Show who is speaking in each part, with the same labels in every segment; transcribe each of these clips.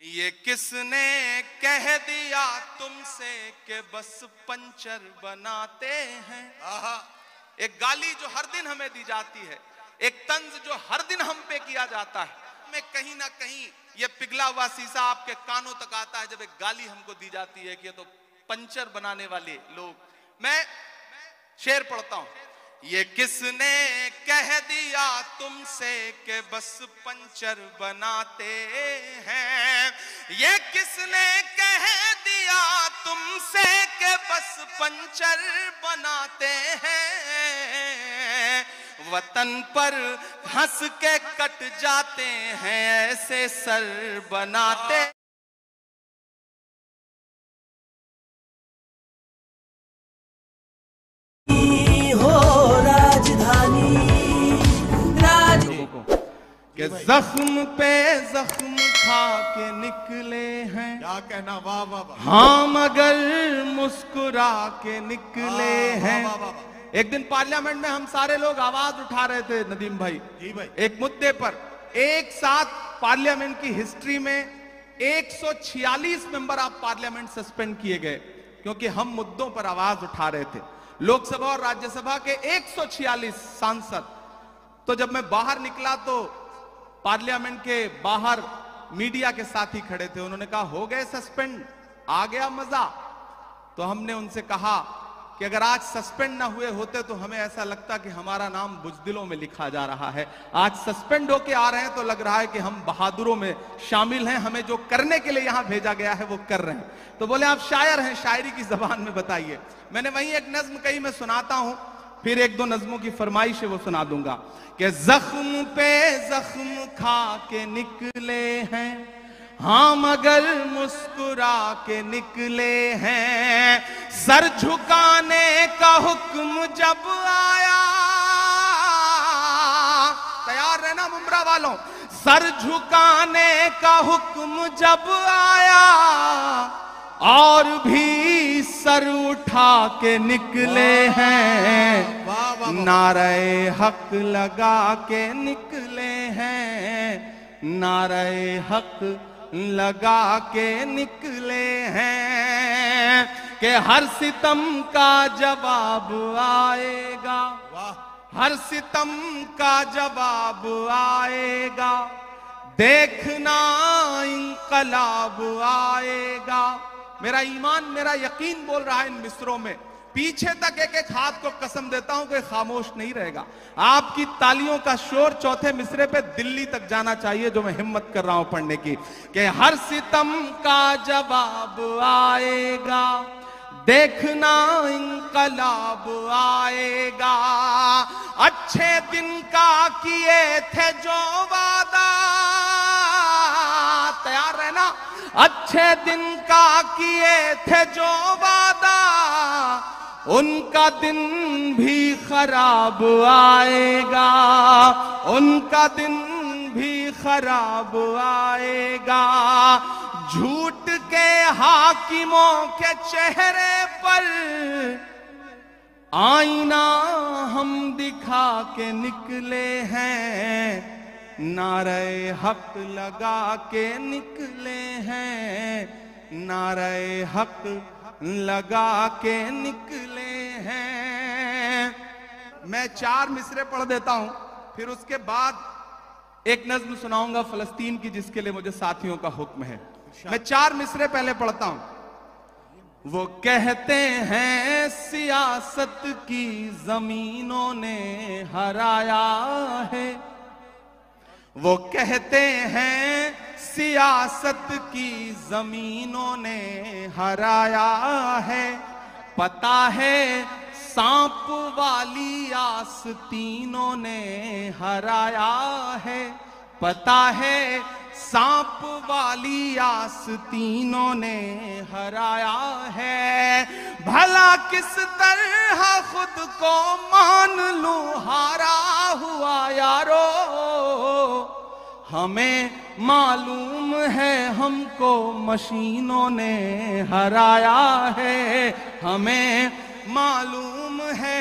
Speaker 1: ये किसने कह दिया तुमसे कि बस पंचर बनाते हैं। एक गाली जो हर दिन हमें दी जाती है, एक तंज जो हर दिन हम पे किया जाता है, में कहीं ना कहीं ये पिघला हुआ शीशा आपके कानों तक आता है जब एक गाली हमको दी जाती है कि ये तो पंचर बनाने वाले लोग। मैं शेर पढ़ता हूं। ये किसने कह दिया तुमसे कि बस पंचर बनाते हैं। ये किसने कह दिया तुमसे कि बस पंचर बनाते हैं। वतन पर हंस के कट जाते हैं ऐसे सर बनाते। कि जख्म पे जख्म खा के निकले हैं।
Speaker 2: क्या कहना, वाह वाह वाह।
Speaker 1: हाँ मगर मुस्कुरा के निकले हैं। एक दिन पार्लियामेंट में हम सारे लोग आवाज उठा रहे थे नदीम भाई,
Speaker 2: जी भाई,
Speaker 1: एक मुद्दे पर। एक साथ पार्लियामेंट की हिस्ट्री में 146 मेंबर ऑफ पार्लियामेंट सस्पेंड किए गए क्योंकि हम मुद्दों पर आवाज उठा रहे थे। लोकसभा और राज्यसभा के 146 सांसद। तो जब मैं बाहर निकला तो पार्लियामेंट के बाहर मीडिया के साथी खड़े थे। उन्होंने कहा हो गए सस्पेंड, आ गया मजा। तो हमने उनसे कहा कि अगर आज सस्पेंड ना हुए होते तो हमें ऐसा लगता कि हमारा नाम बुज़दिलों में लिखा जा रहा है। आज सस्पेंड होके आ रहे हैं तो लग रहा है कि हम बहादुरों में शामिल हैं, हमें जो करने के लिए यहां भेजा गया है वो कर रहे हैं। तो बोले आप शायर हैं, शायरी की जबान में बताइए। मैंने वहीं एक नज्म कही, मैं सुनाता हूं, फिर एक दो नज्मों की फरमाइश है वो सुना दूंगा। कि जख्म पे जख्म खा के निकले हैं, हाँ मगर मुस्कुरा के निकले हैं। सर झुकाने का हुक्म जब आया, तैयार रहना मुमरा वालों। सर झुकाने का हुक्म जब आया और भी सर उठा के निकले हैं। नारे हक लगा के निकले हैं, नारे हक लगा के निकले हैं। कि हर सितम का जवाब आएगा, हर सितम का जवाब आएगा। देखना इंकलाब आएगा। मेरा ईमान, मेरा यकीन बोल रहा है इन मिसरों में। पीछे तक एक एक हाथ को कसम देता हूं कि खामोश नहीं रहेगा। आपकी तालियों का शोर चौथे मिसरे पे दिल्ली तक जाना चाहिए, जो मैं हिम्मत कर रहा हूं पढ़ने की। कि हर सितम का जवाब आएगा, देखना इंकलाब आएगा। अच्छे दिन का किए थे जो वादा, तैयार रहना। अच्छे दिन का किए थे जो वादा, उनका दिन भी खराब आएगा, उनका दिन भी खराब आएगा। झूठ के हाकिमों के चेहरे पर आईना हम दिखा के निकले हैं। नारे हक लगा के निकले हैं, नारे हक लगा के निकले हैं। मैं 4 मिसरे पढ़ देता हूं, फिर उसके बाद एक नज्म सुनाऊंगा फलस्तीन की, जिसके लिए मुझे साथियों का हुक्म है। मैं 4 मिसरे पहले पढ़ता हूं। वो कहते हैं सियासत की जमीनों ने हराया है। वो कहते हैं सियासत की जमीनों ने हराया है। पता है सांप वाली आस्तीनों ने हराया है। पता है सांप वाली आस्तीनों ने हराया है। भला किस तरह खुद को मान लूं हारा हुआ यारो। हमें मालूम है हमको मशीनों ने हराया है। हमें मालूम है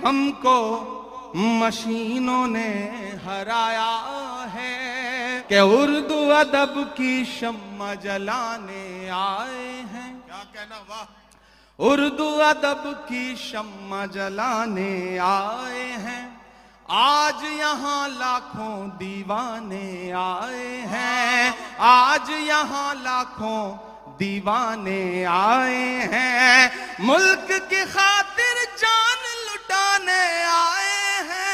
Speaker 1: हमको मशीनों ने हराया है। कि उर्दू अदब की शम्मा जलाने आए हैं।
Speaker 2: क्या कहना, वाह।
Speaker 1: उर्दू अदब की शम्मा जलाने आए हैं, आज यहाँ लाखों दीवाने आए हैं, आज यहाँ लाखों दीवाने आए हैं, मुल्क की खातिर जान लुटाने आए हैं,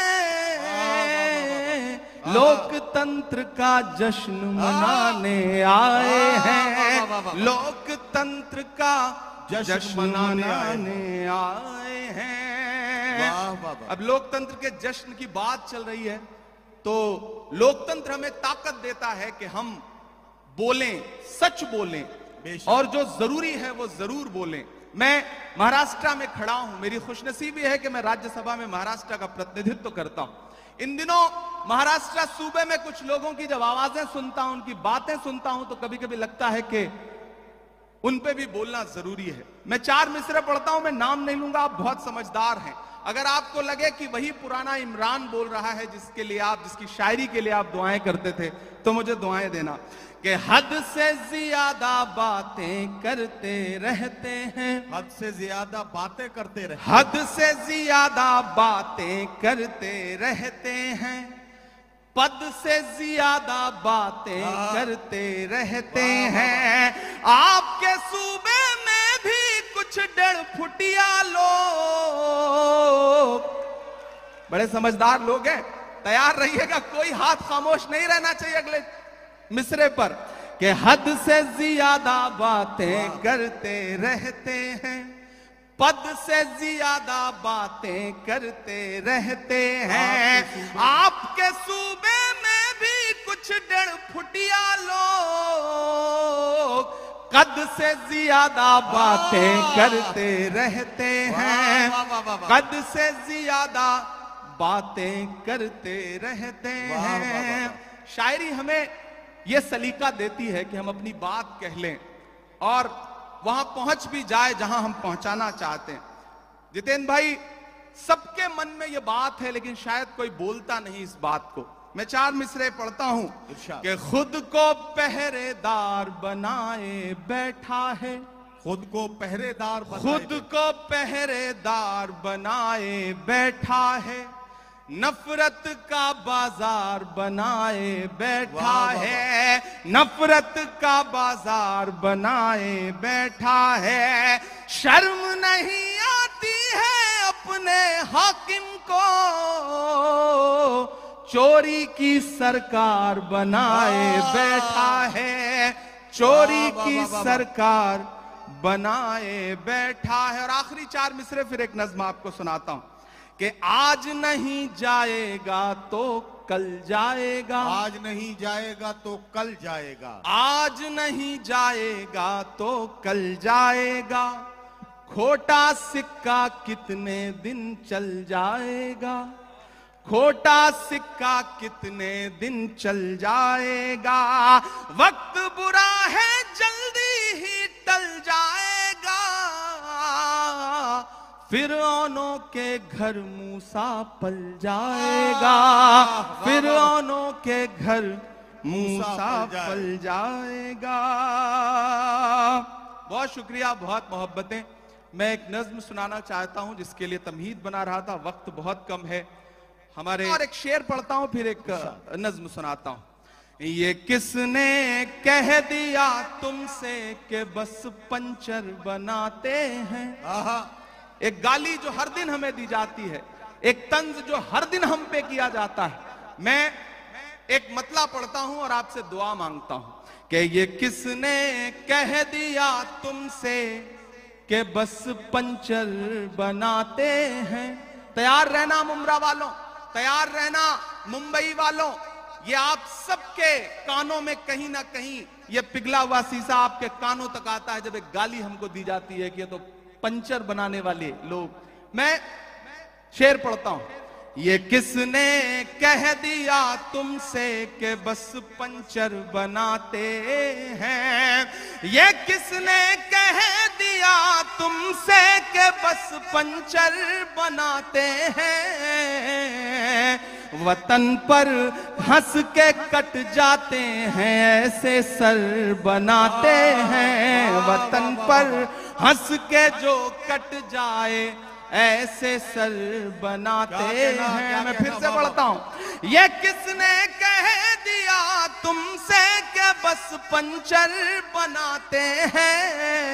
Speaker 1: लोकतंत्र का जश्न मनाने आए हैं, लोकतंत्र का जश्न मनाने आए हैं। अब लोकतंत्र के जश्न की बात चल रही है, तो लोकतंत्र हमें ताकत देता है कि हम बोलें, सच बोलें, और जो जरूरी है वो जरूर बोलें। मैं महाराष्ट्र में खड़ा हूं, मेरी खुशनसीबी है कि मैं राज्यसभा में महाराष्ट्र का प्रतिनिधित्व करता हूं। इन दिनों महाराष्ट्र सूबे में कुछ लोगों की जब आवाजें सुनता हूं, उनकी बातें सुनता हूं, तो कभी कभी लगता है कि उन पे भी बोलना जरूरी है। मैं 4 मिसरे पढ़ता हूं, मैं नाम नहीं लूंगा, आप बहुत समझदार हैं। अगर आपको लगे कि वही पुराना इमरान बोल रहा है जिसके लिए आप, जिसकी शायरी के लिए आप दुआएं करते थे, तो मुझे दुआएं देना कि हद से ज्यादा बातें करते रहते हैं,
Speaker 2: हद से ज्यादा बातें करते रहते,
Speaker 1: हद से ज्यादा बातें करते रहते हैं, पद से ज्यादा बातें करते रहते हैं, आपके सूबे में भी कुछ 1.5 फुटिया लोग, बड़े समझदार लोग हैं, तैयार रहिएगा, कोई हाथ खामोश नहीं रहना चाहिए अगले मिसरे पर, कि हद से ज्यादा बातें करते रहते हैं, पद से ज्यादा बातें करते रहते हैं, आपके सूबे में भी कुछ 1.5 फुटिया लोग कद से ज्यादा बातें करते रहते हैं, कद से ज्यादा बातें करते रहते हैं। शायरी हमें यह सलीका देती है कि हम अपनी बात कह लें और वहां पहुंच भी जाए जहां हम पहुंचाना चाहते हैं। जितेंद्र भाई, सबके मन में यह बात है लेकिन शायद कोई बोलता नहीं इस बात को। मैं 4 मिसरे पढ़ता हूं कि खुद को पहरेदार बनाए बैठा है,
Speaker 2: खुद को पहरेदार,
Speaker 1: खुद को पहरेदार बनाए बैठा है, नफरत का बाजार बनाए बैठा है, नफरत का बाजार बनाए बैठा है, शर्म नहीं आती है अपने हाकिम को चोरी की सरकार बनाए बैठा है, चोरी की सरकार बनाए बैठा है। और आखिरी 4 मिसरे फिर एक नज्म आपको सुनाता हूं कि आज नहीं जाएगा तो कल जाएगा,
Speaker 2: आज नहीं जाएगा तो कल जाएगा,
Speaker 1: आज नहीं जाएगा तो कल जाएगा, खोटा सिक्का कितने दिन चल जाएगा, खोटा सिक्का कितने दिन चल जाएगा, वक्त बुरा है जल्दी ही टल जाएगा, फिरौनों के घर मूसा पल जाएगा, फिरौनों के घर मूसा पल जाएगा। बहुत शुक्रिया, बहुत मोहब्बतें। मैं एक नज्म सुनाना चाहता हूं जिसके लिए तमहीद बना रहा था, वक्त बहुत कम है हमारे, और एक शेर पढ़ता हूं फिर एक नज्म सुनाता हूं। ये किसने कह दिया तुमसे कि बस पंचर बनाते हैं, एक गाली जो हर दिन हमें दी जाती है, एक तंज जो हर दिन हम पे किया जाता है। मैं एक मतला पढ़ता हूं और आपसे दुआ मांगता हूं कि ये किसने कह दिया तुमसे कि बस पंचर बनाते हैं। तैयार रहना मुमरा वालों, तैयार रहना मुंबई वालों, ये आप सबके कानों में कहीं ना कहीं ये पिघला हुआ शीशा आपके कानों तक आता है जब एक गाली हमको दी जाती है कि ये तो पंचर बनाने वाले लोग। मैं शेर पढ़ता हूं। ये किसने कह दिया तुमसे कि बस पंचर बनाते हैं, ये किसने कह दिया तुमसे कि बस पंचर बनाते हैं, वतन पर हंस के कट जाते हैं, ऐसे सर बनाते हैं। वतन पर हंस के जो कट जाए, ऐसे सर बनाते हैं। मैं फिर से पढ़ता हूं। ये किसने कह दिया तुमसे कि बस पंचर बनाते हैं।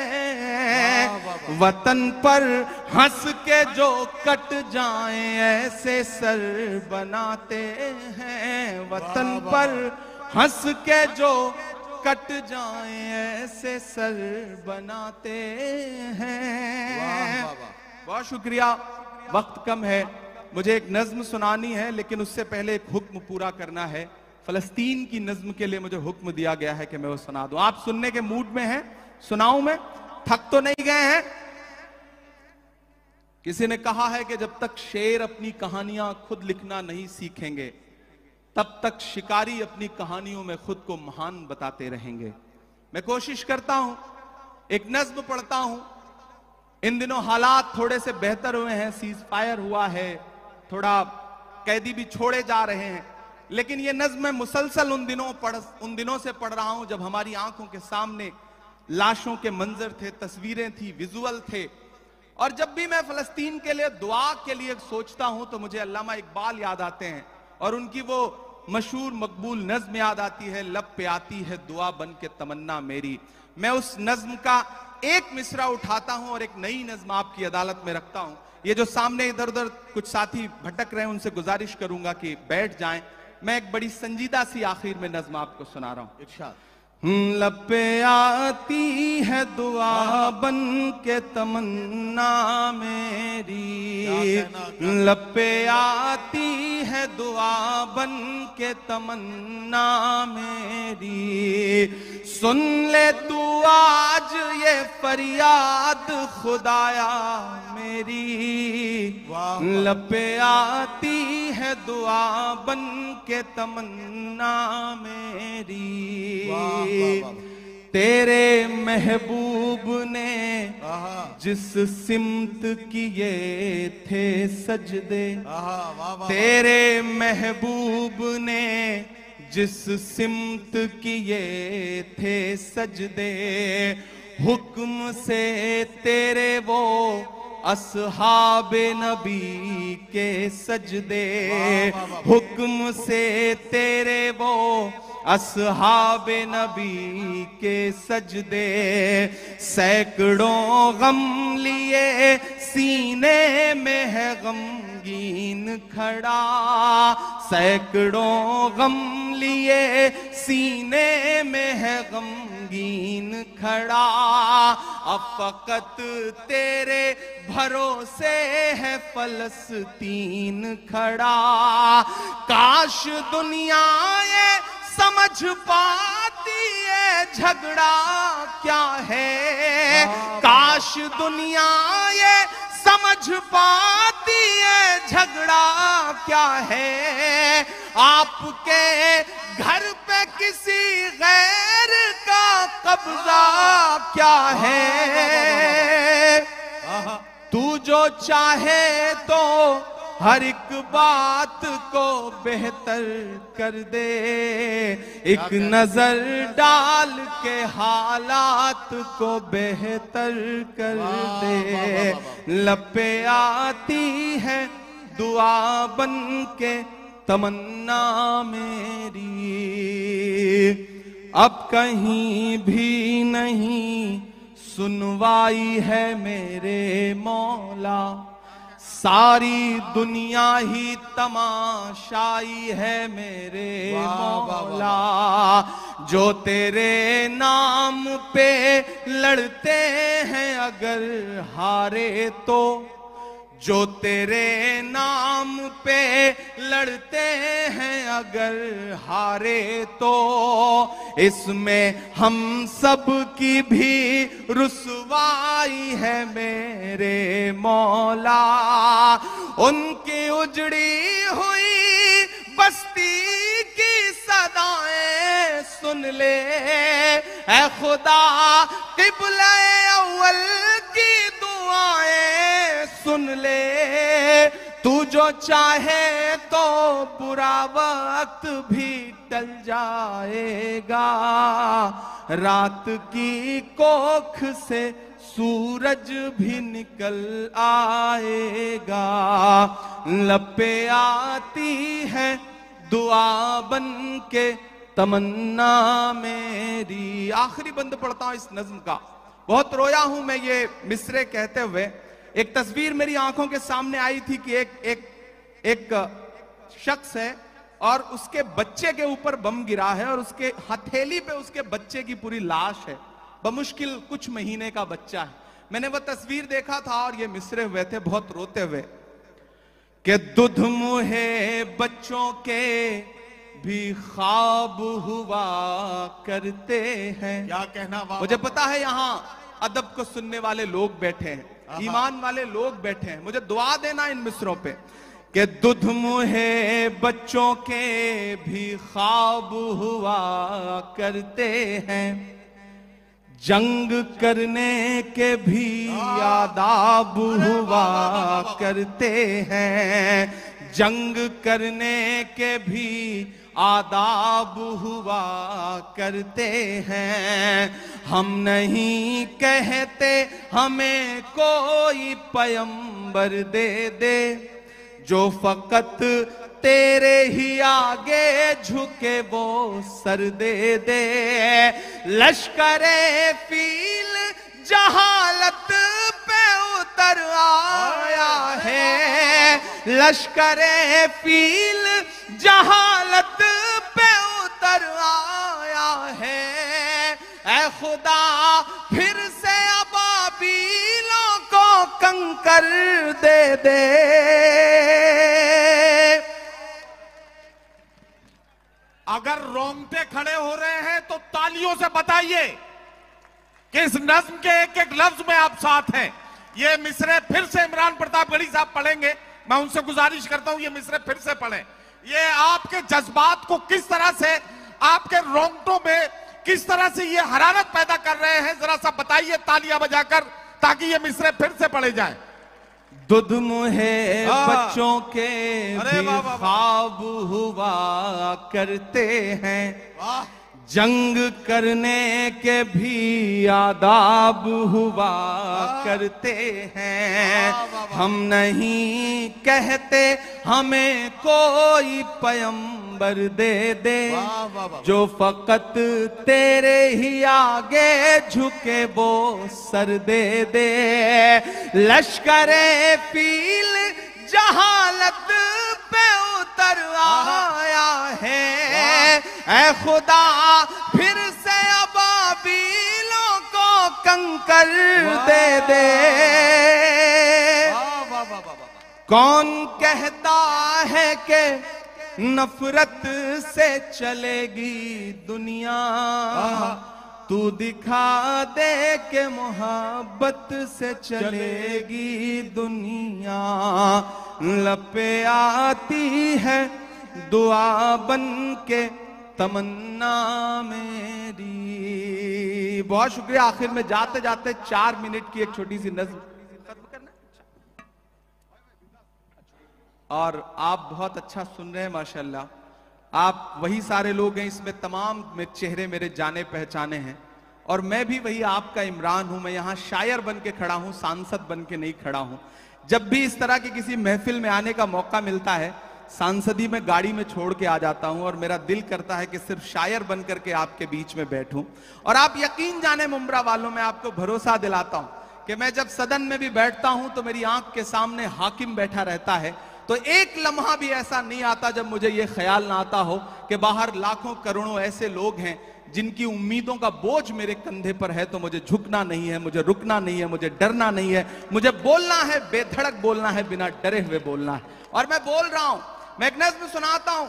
Speaker 1: वतन पर हंस के जो कट जाए, ऐसे सर बनाते हैं। वतन पर हंस के जो कट जाए, ऐसे सर बनाते हैं। बहुत शुक्रिया। वक्त कम है, मुझे एक नज्म सुनानी है, लेकिन उससे पहले एक हुक्म पूरा करना है। फलस्तीन की नज्म के लिए मुझे हुक्म दिया गया है कि मैं वो सुना दूं। आप सुनने के मूड में हैं? सुनाऊं मैं? थक तो नहीं गए हैं? किसी ने कहा है कि जब तक शेर अपनी कहानियां खुद लिखना नहीं सीखेंगे, तब तक शिकारी अपनी कहानियों में खुद को महान बताते रहेंगे। मैं कोशिश करता हूं, एक नज्म पढ़ता हूं। इन दिनों हालात थोड़े से बेहतर हुए हैं, सीज फायर हुआ है, थोड़ा कैदी भी छोड़े जा रहे हैं, लेकिन ये नज्म मैं मुसलसल उन दिनों से पढ़ रहा हूं जब हमारी आंखों के सामने लाशों के मंजर थे, तस्वीरें थी, विजुअल थे। और जब भी मैं फलस्तीन के लिए दुआ के लिए सोचता हूं तो मुझे अल्लामा इकबाल याद आते हैं और उनकी वो मशहूर मकबूल नज्म याद आती है, लब पे आती है दुआ बन के तमन्ना मेरी। मैं उस नज्म का एक मिसरा उठाता हूं और एक नई नज्म आपकी अदालत में रखता हूं। ये जो सामने इधर उधर कुछ साथी भटक रहे हैं, उनसे गुजारिश करूंगा कि बैठ जाएं। मैं एक बड़ी संजीदा सी आखिर में नज्म आपको सुना रहा हूं।
Speaker 2: इरशाद।
Speaker 1: लब पे आती है दुआ बन के तमन्ना मेरी। लब पे आती है दुआ बन के तमन्ना मेरी। सुन ले तू आज ये फरियाद खुदाया मेरी। लब पे आती है दुआ बन के तमन्ना मेरी। तेरे महबूब ने जिस सिमत किए थे सजदे, तेरे महबूब ने जिस सिमत किए थे सजदे, हुक्म से तेरे वो अस्हाबे नबी के सजदे, हुक्म से तेरे वो अस्हाबे नबी के सजदे। सैकड़ों गम लिए सीने में है गमगीन खड़ा। सैकड़ों गम लिए सीने में है गमगीन खड़ा। अब फकत तेरे भरोसे है फलस्तीन खड़ा। काश दुनिया ये समझ पाती है झगड़ा क्या है। काश दुनिया ये समझ पाती है झगड़ा क्या है। आपके घर पे किसी गैर का कब्जा क्या है। तू जो चाहे तो हर एक बात को बेहतर कर दे। एक नजर डाल के हालात को बेहतर कर दे। लब पे आती है दुआ बन के तमन्ना मेरी। अब कहीं भी नहीं सुनवाई है मेरे मौला। सारी दुनिया ही तमाशाई है मेरे मौला। जो तेरे नाम पे लड़ते हैं अगर हारे तो, जो तेरे नाम पे लड़ते हैं अगर हारे तो, इसमें हम सब की भी रुसवाई है मेरे मौला। उनकी उजड़ी हुई बस्ती की सदाएं सुन ले ऐ खुदा। क़िबला अव्वल की दुआएं सुन ले। तू जो चाहे तो बुरा वक्त भी टल जाएगा, रात की कोख से सूरज भी निकल आएगा। लब पे आती है दुआ बन के तमन्ना मेरी। आखिरी बंद पढ़ता हूं इस नज्म का। बहुत रोया हूं मैं ये मिसरे कहते हुए। एक तस्वीर मेरी आंखों के सामने आई थी कि एक शख्स है और उसके बच्चे के ऊपर बम गिरा है और उसके हथेली पे उसके बच्चे की पूरी लाश है, बमुश्किल कुछ महीने का बच्चा है। मैंने वह तस्वीर देखा था और ये मिसरे हुए थे बहुत रोते हुए कि दुध मुहे बच्चों के भी ख्वाब हुआ करते हैं।
Speaker 2: क्या कहना वाह।
Speaker 1: मुझे पता है यहाँ अदब को सुनने वाले लोग बैठे हैं, ईमान वाले लोग बैठे हैं, मुझे दुआ देना इन मिसरों पे कि दुध मुहे बच्चों के भी ख्वाब हुआ करते हैं, जंग करने के भी आदाब हुआ करते हैं, जंग करने के भी आदाब हुआ करते हैं। हम नहीं कहते हमें कोई पैगंबर दे दे, जो फकत तेरे ही आगे झुके वो सर दे दे। लश्करे फील जहालत पे उतर आया है, लश्करे फील जहालत पे उतर आया है। ऐ खुदा फिर से अबाबीलों को कंकर दे दे।
Speaker 2: अगर रोंगटे खड़े हो रहे हैं तो तालियों से बताइए कि इस नज्म के एक एक लफ्ज में आप साथ हैं। ये मिसरे फिर से इमरान प्रतापगढ़ी साहब पढ़ेंगे। मैं उनसे गुजारिश करता हूं ये मिसरे फिर से पढ़ें। ये आपके जज्बात को किस तरह से, आपके रोंगटों में किस तरह से ये हरारत पैदा कर रहे हैं, जरा सा बताइए तालियां बजाकर, ताकि ये मिसरे फिर से पढ़े जाएं।
Speaker 1: दुध मुहे बच्चों के भी ख्वाब हुआ करते हैं, जंग करने के भी आदाब हुआ करते हैं। हम नहीं कहते हमें कोई पैगंबर दे दे, जो फकत तेरे ही आगे झुके वो सर दे दे। लश्करे फील जहालत पे उतर आया है, ऐ खुदा फिर से अबाबीलों को कंकर दे दे। कौन कहता है कि नफरत से चलेगी दुनिया, तू दिखा दे के मोहब्बत से चलेगी दुनिया। लपे आती है दुआ बन के तमन्ना मेरी। बहुत शुक्रिया। आखिर में जाते जाते 4 मिनट की एक छोटी सी नज़्म खत्म करना। और आप बहुत अच्छा सुन रहे हैं माशाल्लाह। आप वही सारे लोग हैं, इसमें तमाम में चेहरे मेरे जाने पहचाने हैं, और मैं भी वही आपका इमरान हूं। मैं यहां शायर बन के खड़ा हूं, सांसद बन के नहीं खड़ा हूं। जब भी इस तरह की किसी महफिल में आने का मौका मिलता है, सांसदी में गाड़ी में छोड़ के आ जाता हूं, और मेरा दिल करता है कि सिर्फ शायर बन करके आपके बीच में बैठूं। और आप यकीन जाने मुंब्रा वालों, में आपको भरोसा दिलाता हूं कि मैं जब सदन में भी बैठता हूं तो मेरी आंख के सामने हाकिम बैठा रहता है, तो एक लम्हा भी ऐसा नहीं आता जब मुझे यह ख्याल ना आता हो कि बाहर लाखों करोड़ों ऐसे लोग हैं जिनकी उम्मीदों का बोझ मेरे कंधे पर है। तो मुझे झुकना नहीं है, मुझे रुकना नहीं है, मुझे डरना नहीं है, मुझे बोलना है, बेधड़क बोलना है, बिना डरे हुए बोलना है। और मैं बोल रहा हूं, मैं एक नज़्म सुनाता हूं।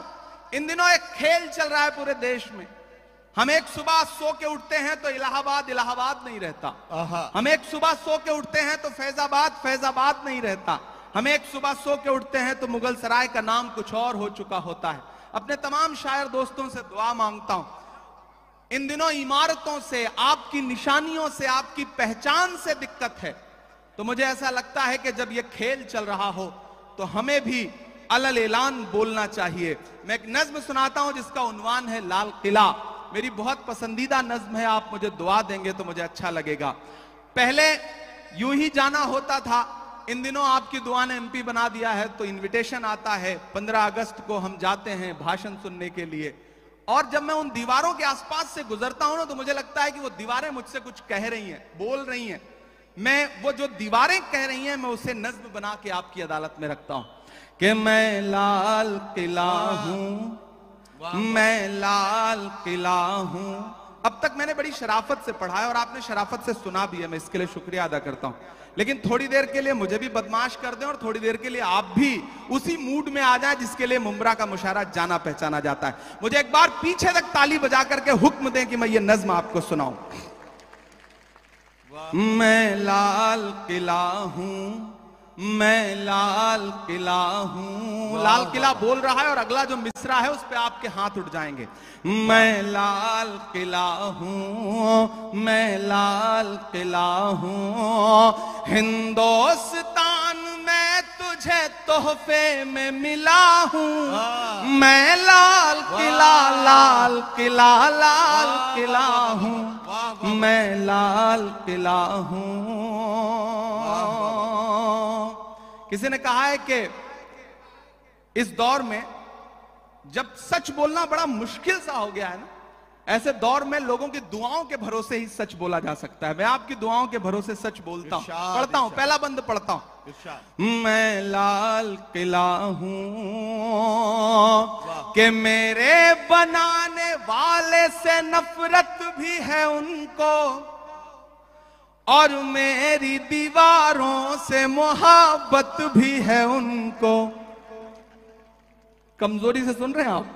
Speaker 1: इन दिनों एक खेल चल रहा है पूरे देश में। हम एक सुबह सो के उठते हैं तो इलाहाबाद इलाहाबाद नहीं रहता। हम एक सुबह सो के उठते हैं तो फैजाबाद फैजाबाद नहीं रहता। हम एक सुबह सो के उठते हैं तो मुगल सराय का नाम कुछ और हो चुका होता है। अपने तमाम शायर दोस्तों से दुआ मांगता हूं, इन दिनों इमारतों से, आपकी निशानियों से, आपकी पहचान से दिक्कत है, तो मुझे ऐसा लगता है कि जब यह खेल चल रहा हो तो हमें भी अलल ऐलान बोलना चाहिए। मैं एक नज्म सुनाता हूं जिसका उन्वान है लाल किला। मेरी बहुत पसंदीदा नज्म है, आप मुझे दुआ देंगे तो मुझे अच्छा लगेगा। पहले यूं ही जाना होता था, इन दिनों आपकी दुआ ने एमपी बना दिया है, तो इनविटेशन आता है 15 अगस्त को हम जाते हैं भाषण सुनने के लिए। और जब मैं उन दीवारों के आसपास से गुजरता हूं ना, तो मुझे लगता है कि वो दीवारें मुझसे कुछ कह रही हैं, बोल रही हैं। मैं वो जो दीवारें कह रही हैं, मैं उसे नज्म बना के आपकी अदालत में रखता हूं कि मैं लाल किला हूं, मैं लाल किला हूं। अब तक मैंने बड़ी शराफत से पढ़ा है और आपने शराफत से सुना भी है, मैं इसके लिए शुक्रिया अदा करता हूं। लेकिन थोड़ी देर के लिए मुझे भी बदमाश कर दें और थोड़ी देर के लिए आप भी उसी मूड में आ जाएं जिसके लिए मुमरा का मुशायरा जाना पहचाना जाता है। मुझे एक बार पीछे तक ताली बजा करके हुक्म दें कि मैं ये नज्म आपको सुनाऊं। मैं लाल किला हूं, मैं लाल किला हूं। लाल किला बोल रहा है और अगला जो मिसरा है उस पे आपके हाथ उठ जाएंगे। मैं लाल किला हूं, मैं लाल किला हूं। हिंदुस्तान में तुझे तोहफे में मिला हूं। मैं लाल किला, लाल किला, लाल किला हूं। मैं लाल किला हूं। किसी ने कहा है कि इस दौर में जब सच बोलना बड़ा मुश्किल सा हो गया है ना, ऐसे दौर में लोगों की दुआओं के भरोसे ही सच बोला जा सकता है। मैं आपकी दुआओं के भरोसे सच बोलता हूं, पढ़ता हूं, पहला बंद पढ़ता हूं। मैं लाल किला हूं कि मेरे बनाने वाले से नफरत भी है उनको, और मेरी दीवारों से मोहब्बत भी है उनको। कमजोरी से सुन रहे हैं आप?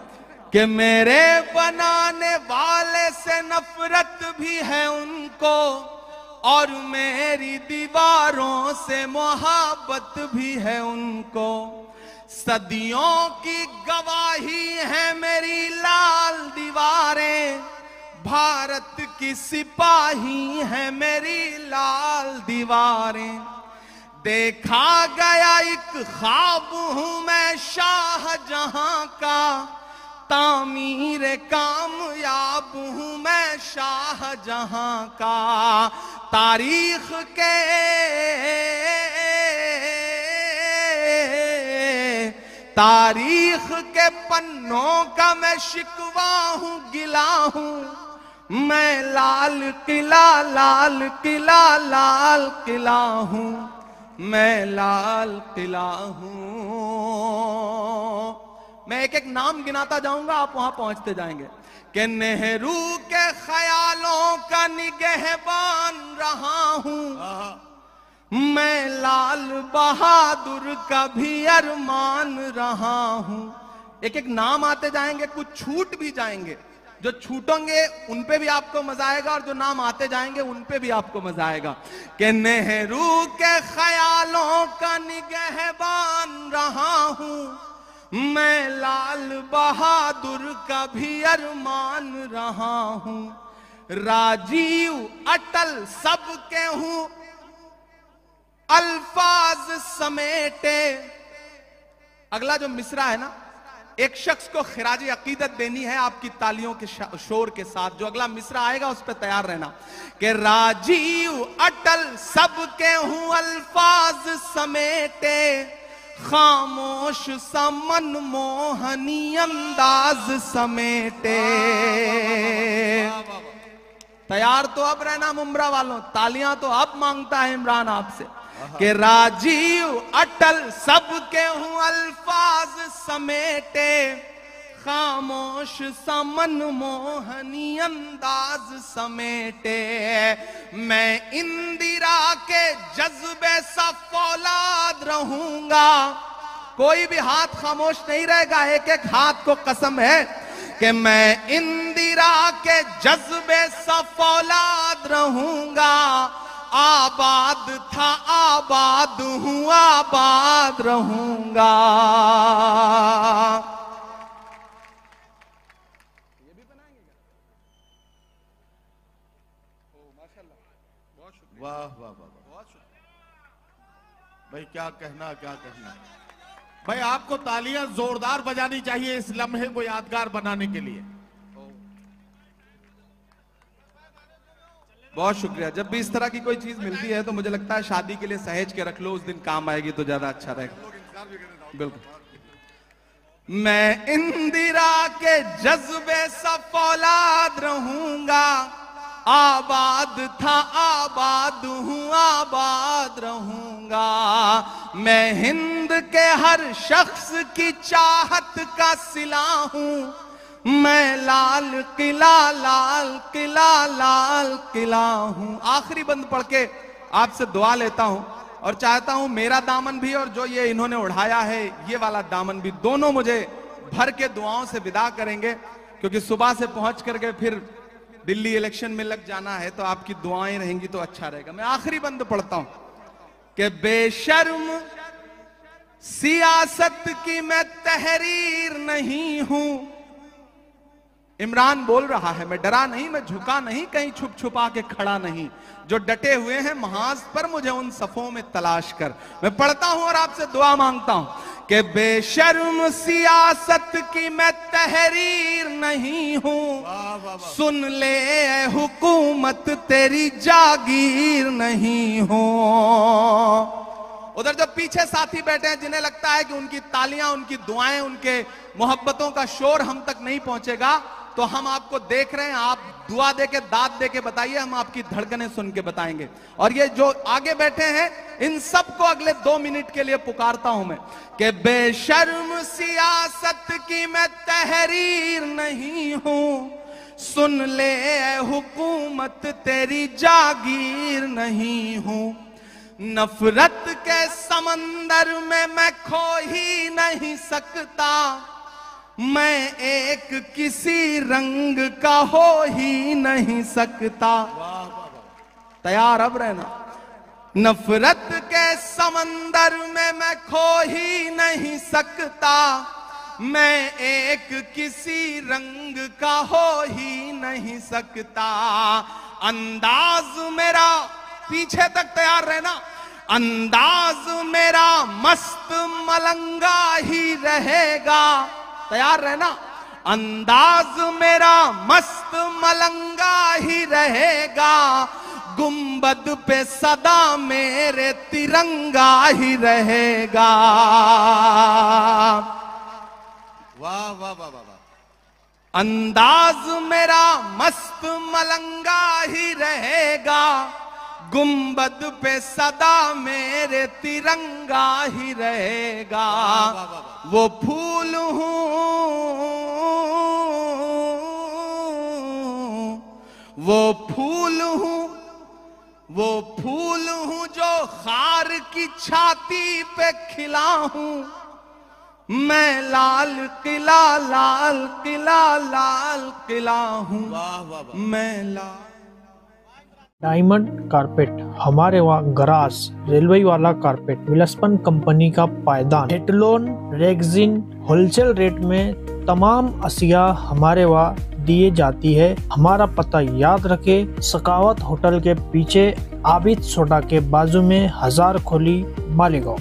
Speaker 1: कि मेरे बनाने वाले से नफरत भी है उनको, और मेरी दीवारों से मोहब्बत भी है उनको। सदियों की गवाही है मेरी लाल दीवारें, भारत की सिपाही है मेरी लाल दीवारें। देखा गया एक ख्वाब हूं मैं शाहजहां का, तामीर कामयाब हूं मैं शाहजहां का। तारीख के पन्नों का मैं शिकवा हूं, गिला हूं। मैं लाल किला, लाल किला, लाल किला हूं। मैं लाल किला हूं। मैं एक एक नाम गिनाता जाऊंगा, आप वहां पहुंचते जाएंगे। कि नेहरू के ख्यालों का निगहबान रहा हूं। मैं लाल बहादुर का भी अरमान रहा हूं। एक एक नाम आते जाएंगे, कुछ छूट भी जाएंगे। जो छूटेंगे उन पे भी आपको मजा आएगा, और जो नाम आते जाएंगे उन पे भी आपको मजा आएगा। कि नेहरू के ख्यालों का निगहबान रहा हूं। मैं लाल बहादुर का भी अरमान रहा हूं। राजीव अटल सबके हूं, अल्फाज समेटे। अगला जो मिसरा है ना, एक शख्स को खिराज अकीदत देनी है आपकी तालियों के शोर के साथ। जो अगला मिसरा आएगा उस पर तैयार रहना। कि राजीव अटल सबके हूं, अल्फाज समेटे। खामोश सा मनमोहनी अंदाज समेटे। तैयार तो अब रहना मुमरा वालों, तालियां तो अब मांगता है इमरान आपसे। कि राजीव अटल सबके हूं, अल्फाज समेटे। खामोश सा मनमोहनी अंदाज समेटे। मैं इंदिरा के जज्बे सा फौलाद रहूंगा। कोई भी हाथ खामोश नहीं रहेगा, एक एक हाथ को कसम है कि मैं इंदिरा के जज्बे सा फौलाद रहूंगा। आबाद था आबाद हूं, आबाद रहूंगा। ये भी बनाएंगे क्या? ओ माशाल्लाह, बहुत शुक्रिया।
Speaker 2: वाह वाह वाह, बहुत शुक्रिया भाई। क्या कहना, क्या कहना। भाई आपको तालियां जोरदार बजानी चाहिए इस लम्हे को यादगार बनाने के लिए।
Speaker 1: बहुत शुक्रिया। जब भी इस तरह की कोई चीज मिलती है तो मुझे लगता है शादी के लिए सहेज के रख लो, उस दिन काम आएगी तो ज्यादा अच्छा रहेगा। बिल्कुल। मैं इंदिरा के जज्बे सा फौलाद रहूंगा, आबाद था आबाद हूं आबाद रहूंगा। मैं हिंद के हर शख्स की चाहत का सिला हूं, मैं लाल किला लाल किला लाल किला हूं। आखिरी बंद पढ़ के आपसे दुआ लेता हूं और चाहता हूं मेरा दामन भी और जो ये इन्होंने उड़ाया है ये वाला दामन भी, दोनों मुझे भर के दुआओं से विदा करेंगे, क्योंकि सुबह से पहुंच करके फिर दिल्ली इलेक्शन में लग जाना है, तो आपकी दुआएं रहेंगी तो अच्छा रहेगा। मैं आखिरी बंद पढ़ता हूं कि बेशर्म सियासत की मैं तहरीर नहीं हूं। इमरान बोल रहा है, मैं डरा नहीं, मैं झुका नहीं, कहीं छुप छुपा के खड़ा नहीं। जो डटे हुए हैं महाज पर मुझे उन सफों में तलाश कर। मैं पढ़ता हूं और आपसे दुआ मांगता हूं कि बेशर्म सियासत की मैं तहरीर नहीं हूं, सुन ले ए हुकूमत तेरी जागीर नहीं हूं। उधर जो पीछे साथी बैठे हैं जिन्हें लगता है कि उनकी तालियां, उनकी दुआएं, उनके मोहब्बतों का शोर हम तक नहीं पहुंचेगा, तो हम आपको देख रहे हैं, आप दुआ दे के दाद दे के बताइए, हम आपकी धड़कनें सुन के बताएंगे। और ये जो आगे बैठे हैं इन सबको अगले 2 मिनट के लिए पुकारता हूं मैं कि बेशर्म सियासत की मैं तहरीर नहीं हूं, सुन ले ए हुकूमत तेरी जागीर नहीं हूं। नफरत के समंदर में मैं खो ही नहीं सकता, मैं एक किसी रंग का हो ही नहीं सकता। तैयार अब रहना। नफरत के समंदर में मैं खो ही नहीं सकता, मैं एक किसी रंग का हो ही नहीं सकता। अंदाज मेरा, पीछे तक तैयार रहना, अंदाज मेरा मस्त मलंगा ही रहेगा। तैयार रहना। अंदाज मेरा मस्त मलंगा ही रहेगा, गुंबद पे सदा मेरे तिरंगा ही रहेगा।
Speaker 2: वाह वाह वाह वाह।
Speaker 1: अंदाज मेरा मस्त मलंगा ही रहेगा, गुंबद पे सदा मेरे तिरंगा ही रहेगा। वो फूल हूं, वो फूल हूं, वो फूल हूं जो खार की छाती पे खिला हूं, मैं लाल किला लाल किला लाल किला हूं। मैं लाल।
Speaker 3: डायमंड कारपेट, हमारे वहाँ ग्रास रेलवे वाला कारपेट, विलस्पन कंपनी का पायदान, हेटलोन रेगजिन होलसेल रेट में तमाम अशिया हमारे वहाँ दिए जाती है। हमारा पता याद रखे, सकावत होटल के पीछे, आबिद सोडा के बाजू में, हजार खोली, मालेगांव।